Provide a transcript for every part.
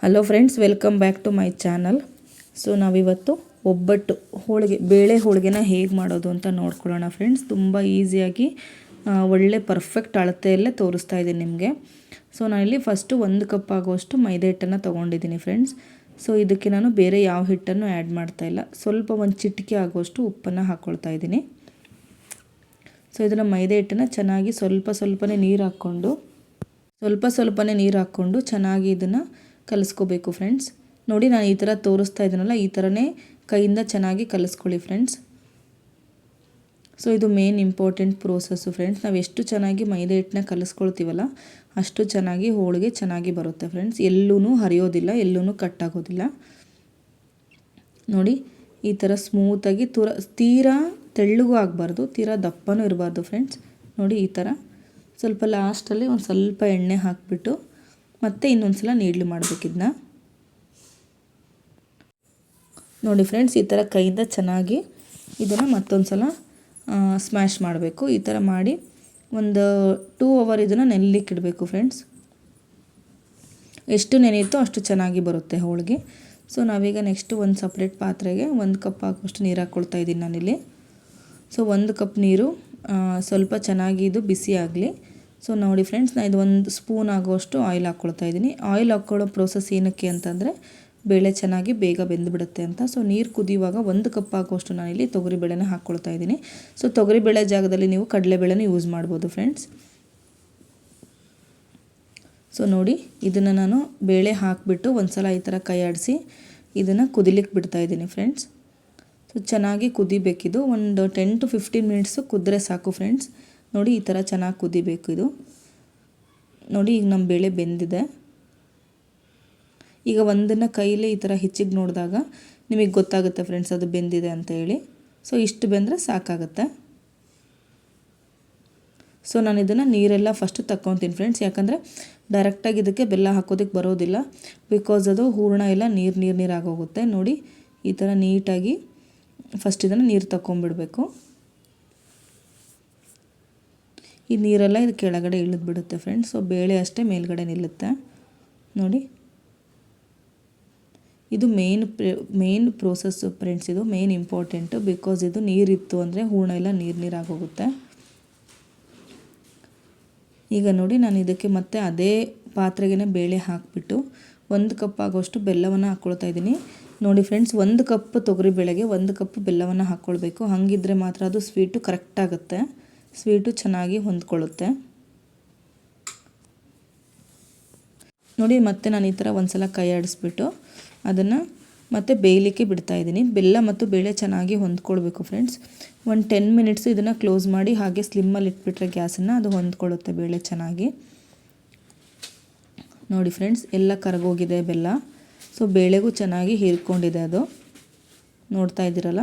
Hello friends, welcome back to my channel. So ನಾವಿವತ್ತು ಒಬ್ಬಟ್ಟು ಹೋಳಿಗೆ ಬೇಳೆ ಹೋಳಿಗೆನ ಹೇಗೆ ಮಾಡೋದು ಅಂತ ನೋಡ್ಕೊಳ್ಳೋಣ ಫ್ರೆಂಡ್ಸ್. ತುಂಬ ಈಸಿಯಾಗಿ ಒಳ್ಳೆ ಪರ್ಫೆಕ್ಟ್ ಅಳತೆಯಲ್ಲೇ ತೋರಿಸ್ತಾ ಇದ್ದೀನಿ ನಿಮಗೆ. ಸೊ ನಾನಿಲ್ಲಿ ಫಸ್ಟು 1 ಕಪ್ ಆಗುವಷ್ಟು ಮೈದಾ ಹಿಟ್ಟನ್ನು ತೊಗೊಂಡಿದ್ದೀನಿ ಫ್ರೆಂಡ್ಸ್. ಸೊ ಇದಕ್ಕೆ ನಾನು ಬೇರೆ ಯಾವ ಹಿಟ್ಟನ್ನು ಆ್ಯಡ್ ಮಾಡ್ತಾಯಿಲ್ಲ. ಸ್ವಲ್ಪ ಒಂದು ಚಿಟಿಕೆ ಆಗುವಷ್ಟು ಉಪ್ಪನ್ನು ಹಾಕ್ಕೊಳ್ತಾ ಇದ್ದೀನಿ. ಸೊ ಇದನ್ನು ಮೈದಾ ಹಿಟ್ಟನ್ನು ಚೆನ್ನಾಗಿ ಸ್ವಲ್ಪನೇ ನೀರು ಹಾಕ್ಕೊಂಡು ಚೆನ್ನಾಗಿ ಇದನ್ನು ಕಲಿಸ್ಕೋಬೇಕು ಫ್ರೆಂಡ್ಸ್. ನೋಡಿ, ನಾನು ಈ ಥರ ತೋರಿಸ್ತಾ ಇದ್ದೀನಲ್ಲ, ಈ ಥರನೇ ಕೈಯಿಂದ ಚೆನ್ನಾಗಿ ಕಲಿಸ್ಕೊಳ್ಳಿ ಫ್ರೆಂಡ್ಸ್. ಸೊ ಇದು ಮೇನ್ ಇಂಪಾರ್ಟೆಂಟ್ ಪ್ರೋಸೆಸ್ಸು ಫ್ರೆಂಡ್ಸ್. ನಾವು ಎಷ್ಟು ಚೆನ್ನಾಗಿ ಮೈದಾ ಹಿಟ್ಟನ್ನ ಕಲಿಸ್ಕೊಳ್ತೀವಲ್ಲ ಅಷ್ಟು ಚೆನ್ನಾಗಿ ಹೋಳಿಗೆ ಚೆನ್ನಾಗಿ ಬರುತ್ತೆ ಫ್ರೆಂಡ್ಸ್. ಎಲ್ಲೂ ಹರಿಯೋದಿಲ್ಲ, ಎಲ್ಲೂ ಕಟ್ಟಾಗೋದಿಲ್ಲ. ನೋಡಿ, ಈ ಥರ ಸ್ಮೂತಾಗಿ ತೀರಾ ತೆಳ್ಳಗೂ ಆಗಬಾರ್ದು, ತೀರಾ ದಪ್ಪನೂ ಇರಬಾರ್ದು ಫ್ರೆಂಡ್ಸ್. ನೋಡಿ, ಈ ಥರ ಸ್ವಲ್ಪ ಲಾಸ್ಟಲ್ಲಿ ಒಂದು ಸ್ವಲ್ಪ ಎಣ್ಣೆ ಹಾಕಿಬಿಟ್ಟು ಮತ್ತೆ ಇನ್ನೊಂದು ಸಲ ನೀಡ್ಲು ಮಾಡಬೇಕಿದ್ನ. ನೋಡಿ ಫ್ರೆಂಡ್ಸ್, ಈ ಥರ ಕೈಯಿಂದ ಚೆನ್ನಾಗಿ ಇದನ್ನು ಮತ್ತೊಂದು ಸಲ ಸ್ಮ್ಯಾಶ್ ಮಾಡಬೇಕು. ಈ ಥರ ಮಾಡಿ ಒಂದು 2 ಅವರ್ ಇದನ್ನು ನೆನೆಲಿಕ್ಕೆ ಇಡಬೇಕು ಫ್ರೆಂಡ್ಸ್. ಎಷ್ಟು ನೆನೆಯುತ್ತೋ ಅಷ್ಟು ಚೆನ್ನಾಗಿ ಬರುತ್ತೆ ಹೋಳಿಗೆ. ಸೊ ನಾವೀಗ ನೆಕ್ಸ್ಟು ಒಂದು ಸಪ್ರೇಟ್ ಪಾತ್ರೆಗೆ 1 ಕಪ್ ಆಗುವಷ್ಟು ನೀರು ಹಾಕ್ಕೊಳ್ತಾ ಇದ್ದೀನಿ ನಾನಿಲ್ಲಿ. ಸೊ 1 ಕಪ್ ನೀರು ಸ್ವಲ್ಪ ಚೆನ್ನಾಗಿ ಇದು ಬಿಸಿ ಆಗಲಿ. ಸೊ ನೋಡಿ ಫ್ರೆಂಡ್ಸ್, ನಾನು ಇದು 1 ಸ್ಪೂನ್ ಆಗುವಷ್ಟು ಆಯಿಲ್ ಹಾಕ್ಕೊಳ್ತಾ ಇದ್ದೀನಿ. ಆಯಿಲ್ ಹಾಕ್ಕೊಳ್ಳೋ ಪ್ರೋಸೆಸ್ ಏನಕ್ಕೆ ಅಂತಂದರೆ ಬೇಳೆ ಚೆನ್ನಾಗಿ ಬೇಗ ಬೆಂದುಬಿಡುತ್ತೆ ಅಂತ. ಸೊ ನೀರು ಕುದಿಯುವಾಗ 1 ಕಪ್ ಆಗುವಷ್ಟು ನಾನಿಲ್ಲಿ ತೊಗರಿಬೇಳೆನ ಹಾಕ್ಕೊಳ್ತಾ ಇದ್ದೀನಿ. ಸೊ ತೊಗರಿಬೇಳೆ ಜಾಗದಲ್ಲಿ ನೀವು ಕಡಲೆಬೇಳೆನ ಯೂಸ್ ಮಾಡ್ಬೋದು ಫ್ರೆಂಡ್ಸ್. ಸೊ ನೋಡಿ, ಇದನ್ನು ನಾನು ಬೇಳೆ ಹಾಕಿಬಿಟ್ಟು ಒಂದು ಸಲ ಈ ಥರ ಕೈ ಆಡಿಸಿ ಇದನ್ನು ಕುದಿಲಿಕ್ಕೆ ಬಿಡ್ತಾಯಿದ್ದೀನಿ ಫ್ರೆಂಡ್ಸ್. ಸೊ ಚೆನ್ನಾಗಿ ಕುದಿಬೇಕಿದು. ಒಂದು 10 to 15 ಮಿನಿಟ್ಸು ಕುದ್ರೆ ಸಾಕು ಫ್ರೆಂಡ್ಸ್. ನೋಡಿ, ಈ ಥರ ಚೆನ್ನಾಗಿ ಕುದಿಬೇಕು ಇದು. ನೋಡಿ, ಈಗ ನಮ್ಮ ಬೇಳೆ ಬೆಂದಿದೆ. ಈಗ ಒಂದನ್ನು ಕೈಲೇ ಈ ಥರ ಹೆಚ್ಚಿಗೆ ನೋಡಿದಾಗ ನಿಮಗೆ ಗೊತ್ತಾಗುತ್ತೆ ಫ್ರೆಂಡ್ಸ್ ಅದು ಬೆಂದಿದೆ ಅಂತ ಹೇಳಿ. ಸೊ ಇಷ್ಟು ಬೆಂದರೆ ಸಾಕಾಗುತ್ತೆ. ಸೊ ನಾನು ಇದನ್ನು ನೀರೆಲ್ಲ ಫಸ್ಟು ತಗೊತೀನಿ ಫ್ರೆಂಡ್ಸ್. ಯಾಕಂದರೆ ಡೈರೆಕ್ಟಾಗಿ ಇದಕ್ಕೆ ಬೆಲ್ಲ ಹಾಕೋದಕ್ಕೆ ಬರೋದಿಲ್ಲ, ಬಿಕಾಸ್ ಅದು ಹೂರಣ ಎಲ್ಲ ನೀರು ಆಗೋಗುತ್ತೆ. ನೋಡಿ, ಈ ಥರ ನೀಟಾಗಿ ಫಸ್ಟ್ ಇದನ್ನು ನೀರು ತಗೊಂಬಿಡಬೇಕು. ಈ ನೀರೆಲ್ಲ ಇದು ಕೆಳಗಡೆ ಇಳಿದ್ಬಿಡುತ್ತೆ ಫ್ರೆಂಡ್ಸ್. ಸೊ ಬೇಳೆ ಅಷ್ಟೇ ಮೇಲ್ಗಡೆ ನಿಲ್ಲುತ್ತೆ. ನೋಡಿ, ಇದು ಮೇನ್ ಪ್ರೋಸೆಸ್ಸು ಫ್ರೆಂಡ್ಸ್. ಇದು ಮೇನ್ ಇಂಪಾರ್ಟೆಂಟು, ಬಿಕಾಸ್ ಇದು ನೀರಿತ್ತು ಅಂದರೆ ಹೂರಣ ಎಲ್ಲ ನೀರಾಗೋಗುತ್ತೆ. ಈಗ ನೋಡಿ, ನಾನು ಇದಕ್ಕೆ ಮತ್ತೆ ಅದೇ ಪಾತ್ರೆಗೆ ಬೇಳೆ ಹಾಕಿಬಿಟ್ಟು 1 ಕಪ್ ಆಗೋಷ್ಟು ಬೆಲ್ಲವನ್ನು ಹಾಕ್ಕೊಳ್ತಾ ಇದ್ದೀನಿ. ನೋಡಿ ಫ್ರೆಂಡ್ಸ್, 1 ಕಪ್ ತೊಗರಿಬೇಳೆಗೆ 1 ಕಪ್ ಬೆಲ್ಲವನ್ನು ಹಾಕ್ಕೊಳ್ಬೇಕು. ಹಾಗಿದ್ರೆ ಮಾತ್ರ ಅದು ಸ್ವೀಟು ಕರೆಕ್ಟ್ ಆಗುತ್ತೆ, ಸ್ವೀಟು ಚೆನ್ನಾಗಿ ಹೊಂದ್ಕೊಳ್ಳುತ್ತೆ. ನೋಡಿ, ಮತ್ತೆ ನಾನು ಈ ಥರ ಒಂದು ಸಲ ಕೈ ಆಡಿಸ್ಬಿಟ್ಟು ಅದನ್ನು ಮತ್ತೆ ಬೇಯಲಿಕ್ಕೆ ಬಿಡ್ತಾಯಿದ್ದೀನಿ. ಬೆಲ್ಲ ಮತ್ತು ಬೇಳೆ ಚೆನ್ನಾಗಿ ಹೊಂದ್ಕೊಳ್ಬೇಕು ಫ್ರೆಂಡ್ಸ್. ಒಂದು 10 ಮಿನಿಟ್ಸು ಇದನ್ನು ಕ್ಲೋಸ್ ಮಾಡಿ ಹಾಗೆ ಸ್ಲಿಮ್ಮಲ್ಲಿ ಇಟ್ಬಿಟ್ರೆ ಗ್ಯಾಸನ್ನು ಅದು ಹೊಂದ್ಕೊಳ್ಳುತ್ತೆ ಬೇಳೆ ಚೆನ್ನಾಗಿ. ನೋಡಿ ಫ್ರೆಂಡ್ಸ್, ಎಲ್ಲ ಕರಗೋಗಿದೆ ಬೆಲ್ಲ. ಸೊ ಬೇಳೆಗೂ ಚೆನ್ನಾಗಿ ಹೀರ್ಕೊಂಡಿದೆ ಅದು, ನೋಡ್ತಾ ಇದ್ದೀರಲ್ಲ.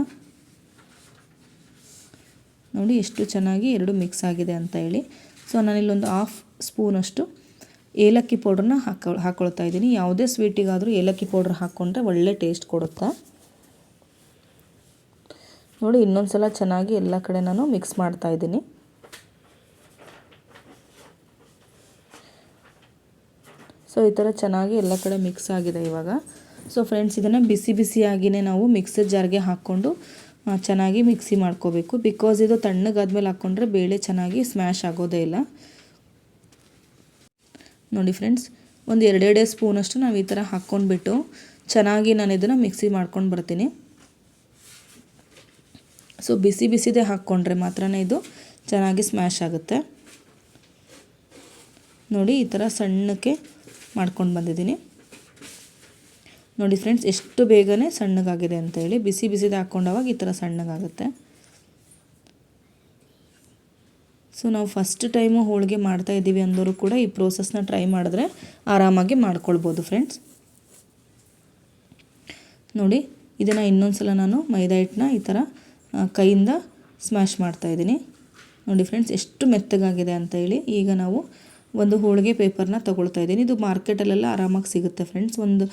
ನೋಡಿ ಎಷ್ಟು ಚೆನ್ನಾಗಿ ಎರಡು ಮಿಕ್ಸ್ ಆಗಿದೆ ಅಂತ ಹೇಳಿ. ಸೊ ನಾನಿಲ್ಲೊಂದು 1/2 ಸ್ಪೂನಷ್ಟು ಏಲಕ್ಕಿ ಪೌಡ್ರನ್ನ ಹಾಕ್ಕೊಳ್ತಾ ಇದ್ದೀನಿ. ಯಾವುದೇ ಸ್ವೀಟಿಗಾದರೂ ಏಲಕ್ಕಿ ಪೌಡ್ರ್ ಹಾಕ್ಕೊಂಡ್ರೆ ಒಳ್ಳೆ ಟೇಸ್ಟ್ ಕೊಡುತ್ತೆ. ನೋಡಿ, ಇನ್ನೊಂದು ಸಲ ಚೆನ್ನಾಗಿ ಎಲ್ಲ ಕಡೆ ನಾನು ಮಿಕ್ಸ್ ಮಾಡ್ತಾ ಇದ್ದೀನಿ. ಸೊ ಈ ಥರ ಚೆನ್ನಾಗಿ ಎಲ್ಲ ಕಡೆ ಮಿಕ್ಸ್ ಆಗಿದೆ ಇವಾಗ. ಸೊ ಫ್ರೆಂಡ್ಸ್, ಇದನ್ನು ಬಿಸಿಯಾಗಿಯೇ ನಾವು ಮಿಕ್ಸರ್ ಜಾರ್ಗೆ ಹಾಕ್ಕೊಂಡು ಚೆನ್ನಾಗಿ ಮಿಕ್ಸಿ ಮಾಡ್ಕೋಬೇಕು. ಬಿಕಾಸ್ ಇದು ತಣ್ಣಗಾದ್ಮೇಲೆ ಹಾಕ್ಕೊಂಡ್ರೆ ಬೇಳೆ ಚೆನ್ನಾಗಿ ಸ್ಮ್ಯಾಶ್ ಆಗೋದೇ ಇಲ್ಲ. ನೋಡಿ ಫ್ರೆಂಡ್ಸ್, ಒಂದು 2 ಸ್ಪೂನಷ್ಟು ನಾವು ಈ ಥರ ಹಾಕ್ಕೊಂಡ್ಬಿಟ್ಟು ಚೆನ್ನಾಗಿ ನಾನು ಇದನ್ನು ಮಿಕ್ಸಿ ಮಾಡ್ಕೊಂಡು ಬರ್ತೀನಿ. ಸೊ ಬಿಸಿದೇ ಹಾಕ್ಕೊಂಡ್ರೆ ಮಾತ್ರ ಇದು ಚೆನ್ನಾಗಿ ಸ್ಮ್ಯಾಶ್ ಆಗುತ್ತೆ. ನೋಡಿ, ಈ ಥರ ಸಣ್ಣಕ್ಕೆ ಮಾಡ್ಕೊಂಡು ಬಂದಿದ್ದೀನಿ. ನೋಡಿ ಫ್ರೆಂಡ್ಸ್, ಎಷ್ಟು ಬೇಗನೆ ಸಣ್ಣಗಾಗಿದೆ ಅಂತ ಹೇಳಿ. ಬಿಸಿದೆ ಹಾಕ್ಕೊಂಡವಾಗ ಈ ಥರ ಸಣ್ಣಗಾಗುತ್ತೆ. ಸೊ ನಾವು ಫಸ್ಟ್ ಟೈಮು ಹೋಳಿಗೆ ಮಾಡ್ತಾ ಇದ್ದೀವಿ ಅಂದವರು ಕೂಡ ಈ ಪ್ರೋಸೆಸ್ನ ಟ್ರೈ ಮಾಡಿದ್ರೆ ಆರಾಮಾಗಿ ಮಾಡ್ಕೊಳ್ಬೋದು ಫ್ರೆಂಡ್ಸ್. ನೋಡಿ, ಇದನ್ನು ಇನ್ನೊಂದು ಸಲ ನಾನು ಮೈದಾ ಹಿಟ್ಟನ್ನ ಈ ಥರ ಕೈಯಿಂದ ಸ್ಮ್ಯಾಶ್ ಮಾಡ್ತಾಯಿದ್ದೀನಿ. ನೋಡಿ ಫ್ರೆಂಡ್ಸ್, ಎಷ್ಟು ಮೆತ್ತಗಾಗಿದೆ ಅಂತ ಹೇಳಿ. ಈಗ ನಾವು ಒಂದು ಹೋಳಿಗೆ ಪೇಪರ್ನ ತೊಗೊಳ್ತಾ ಇದ್ದೀನಿ. ಇದು ಮಾರ್ಕೆಟಲ್ಲೆಲ್ಲ ಆರಾಮಾಗಿ ಸಿಗುತ್ತೆ ಫ್ರೆಂಡ್ಸ್. ಒಂದು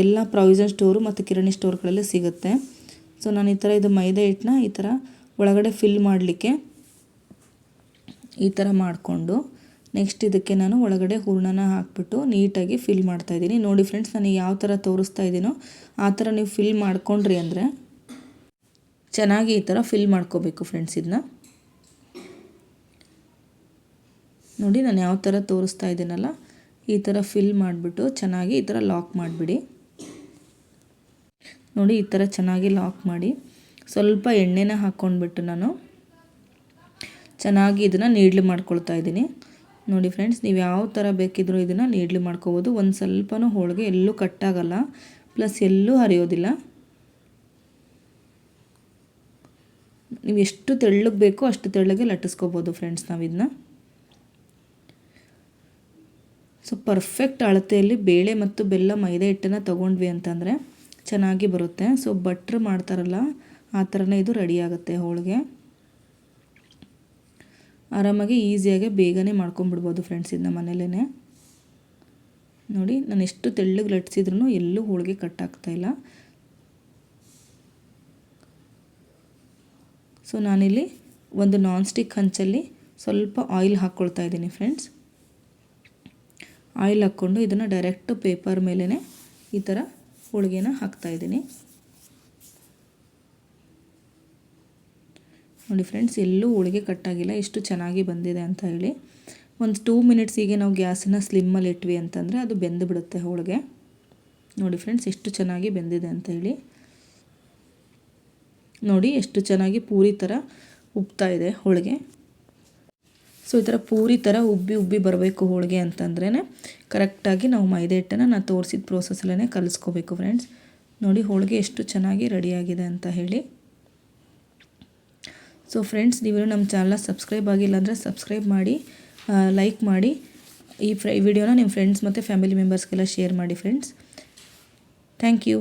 ಎಲ್ಲ ಪ್ರಾವಿಷನ್ ಸ್ಟೋರು ಮತ್ತು ಕಿರಾಣಿ ಸ್ಟೋರ್ಗಳಲ್ಲಿ ಸಿಗುತ್ತೆ. ಸೊ ನಾನು ಈ ಥರ ಇದು ಮೈದಾ ಹಿಟ್ಟನ್ನ ಈ ಥರ ಒಳಗಡೆ ಫಿಲ್ ಮಾಡಲಿಕ್ಕೆ ಈ ಥರ ಮಾಡಿಕೊಂಡು ನೆಕ್ಸ್ಟ್ ಇದಕ್ಕೆ ನಾನು ಒಳಗಡೆ ಹೂರಣನ ಹಾಕ್ಬಿಟ್ಟು ನೀಟಾಗಿ ಫಿಲ್ ಮಾಡ್ತಾಯಿದ್ದೀನಿ. ನೋಡಿ ಫ್ರೆಂಡ್ಸ್, ನಾನು ಯಾವ ಥರ ತೋರಿಸ್ತಾ ಇದ್ದೀನೋ ಆ ಥರ ನೀವು ಫಿಲ್ ಮಾಡ್ಕೊಂಡ್ರಿ ಅಂದರೆ ಚೆನ್ನಾಗಿ ಈ ಥರ ಫಿಲ್ ಮಾಡ್ಕೋಬೇಕು ಫ್ರೆಂಡ್ಸ್. ಇದನ್ನ ನೋಡಿ, ನಾನು ಯಾವ ಥರ ತೋರಿಸ್ತಾ ಇದ್ದೀನಲ್ಲ ಈ ಥರ ಫಿಲ್ ಮಾಡಿಬಿಟ್ಟು ಚೆನ್ನಾಗಿ ಈ ಥರ ಲಾಕ್ ಮಾಡಿಬಿಡಿ. ನೋಡಿ, ಈ ಥರ ಚೆನ್ನಾಗಿ ಲಾಕ್ ಮಾಡಿ ಸ್ವಲ್ಪ ಎಣ್ಣೆನ ಹಾಕ್ಕೊಂಡ್ಬಿಟ್ಟು ನಾನು ಚೆನ್ನಾಗಿ ಇದನ್ನು ನೀಡ್ಲಿ ಮಾಡ್ಕೊಳ್ತಾ ಇದ್ದೀನಿ. ನೋಡಿ ಫ್ರೆಂಡ್ಸ್, ನೀವು ಯಾವ ಥರ ಬೇಕಿದ್ರೂ ಇದನ್ನು ನೀಡ್ಲಿ ಮಾಡ್ಕೋಬೋದು. ಒಂದು ಸ್ವಲ್ಪನೂ ಹೋಳಿಗೆ ಎಲ್ಲೂ ಕಟ್ಟಾಗಲ್ಲ, ಪ್ಲಸ್ ಎಲ್ಲೂ ಹರಿಯೋದಿಲ್ಲ. ನೀವು ಎಷ್ಟು ತೆಳ್ಳಗೆ ಬೇಕೋ ಅಷ್ಟು ತೆಳ್ಳಗೆ ಲಟ್ಟಿಸ್ಕೋಬೋದು ಫ್ರೆಂಡ್ಸ್ ನಾವು ಇದನ್ನ. ಸೊ ಪರ್ಫೆಕ್ಟ್ ಅಳತೆಯಲ್ಲಿ ಬೇಳೆ ಮತ್ತು ಬೆಲ್ಲ ಮೈದಾ ಹಿಟ್ಟನ್ನು ತೊಗೊಂಡ್ವಿ ಅಂತಂದರೆ ಚೆನ್ನಾಗಿ ಬರುತ್ತೆ. ಸೊ ಭಟ್ರು ಮಾಡ್ತಾರಲ್ಲ ಆ ಥರನೇ ಇದು ರೆಡಿ ಆಗುತ್ತೆ ಹೋಳಿಗೆ. ಆರಾಮಾಗಿ ಈಸಿಯಾಗಿ ಬೇಗನೆ ಮಾಡ್ಕೊಂಬಿಡ್ಬೋದು ಫ್ರೆಂಡ್ಸ್ ಇದನ್ನ ಮನೇಲೇ. ನೋಡಿ, ನಾನು ಎಷ್ಟು ತೆಳ್ಳಗೆ ಲಟ್ಸಿದ್ರೂ ಎಲ್ಲೂ ಹೋಳಿಗೆ ಕಟ್ಟಾಗ್ತಾಯಿಲ್ಲ. ಸೊ ನಾನಿಲ್ಲಿ ಒಂದು ನಾನ್ ಸ್ಟಿಕ್ ಹಂಚಲ್ಲಿ ಸ್ವಲ್ಪ ಆಯಿಲ್ ಹಾಕ್ಕೊಳ್ತಾ ಇದ್ದೀನಿ ಫ್ರೆಂಡ್ಸ್. ಆಯಿಲ್ ಹಾಕ್ಕೊಂಡು ಇದನ್ನು ಡೈರೆಕ್ಟ್ ಪೇಪರ್ ಮೇಲೇ ಈ ಥರ ಹೋಳಿಗೆನ ಹಾಕ್ತಾಯಿದ್ದೀನಿ. ನೋಡಿ ಫ್ರೆಂಡ್ಸ್, ಎಲ್ಲೂ ಹೋಳಿಗೆ ಕಟ್ಟಾಗಿಲ್ಲ, ಎಷ್ಟು ಚೆನ್ನಾಗಿ ಬಂದಿದೆ ಅಂತ ಹೇಳಿ. ಒಂದು 2 ಮಿನಿಟ್ಸಿಗೆ ನಾವು ಗ್ಯಾಸನ್ನು ಸ್ಲಿಮ್ಮಲ್ಲಿ ಇಟ್ವಿ ಅಂತಂದರೆ ಅದು ಬೆಂದು ಬಿಡುತ್ತೆ ಹೋಳಿಗೆ. ನೋಡಿ ಫ್ರೆಂಡ್ಸ್, ಎಷ್ಟು ಚೆನ್ನಾಗಿ ಬೆಂದಿದೆ ಅಂತ ಹೇಳಿ. ನೋಡಿ ಎಷ್ಟು ಚೆನ್ನಾಗಿ ಪೂರಿ ಥರ ಉಬ್ತಾ ಇದೆ ಹೋಳಿಗೆ. ಸೊ ಈ ಥರ ಪೂರಿ ಥರ ಉಬ್ಬಿ ಉಬ್ಬಿ ಬರಬೇಕು ಹೋಳಿಗೆ ಅಂತಂದ್ರೇ ಕರೆಕ್ಟಾಗಿ ನಾವು ಮೈದಾ ಹಿಟ್ಟನ್ನು ನಾನು ತೋರಿಸಿದ ಪ್ರೋಸೆಸ್ಸಲ್ಲೇ ಕಲಿಸ್ಕೋಬೇಕು ಫ್ರೆಂಡ್ಸ್. ನೋಡಿ ಹೋಳಿಗೆ ಎಷ್ಟು ಚೆನ್ನಾಗಿ ರೆಡಿಯಾಗಿದೆ ಅಂತ ಹೇಳಿ. ಸೊ ಫ್ರೆಂಡ್ಸ್, ನೀವು ನಮ್ಮ ಚಾನಲ್ನ ಸಬ್ಸ್ಕ್ರೈಬ್ ಆಗಿಲ್ಲ ಅಂದರೆ ಸಬ್ಸ್ಕ್ರೈಬ್ ಮಾಡಿ, ಲೈಕ್ ಮಾಡಿ, ಈ ವಿಡಿಯೋನ ನಿಮ್ಮ ಫ್ರೆಂಡ್ಸ್ ಮತ್ತು ಫ್ಯಾಮಿಲಿ ಮೆಂಬರ್ಸ್ಗೆಲ್ಲ ಶೇರ್ ಮಾಡಿ ಫ್ರೆಂಡ್ಸ್. Thank you.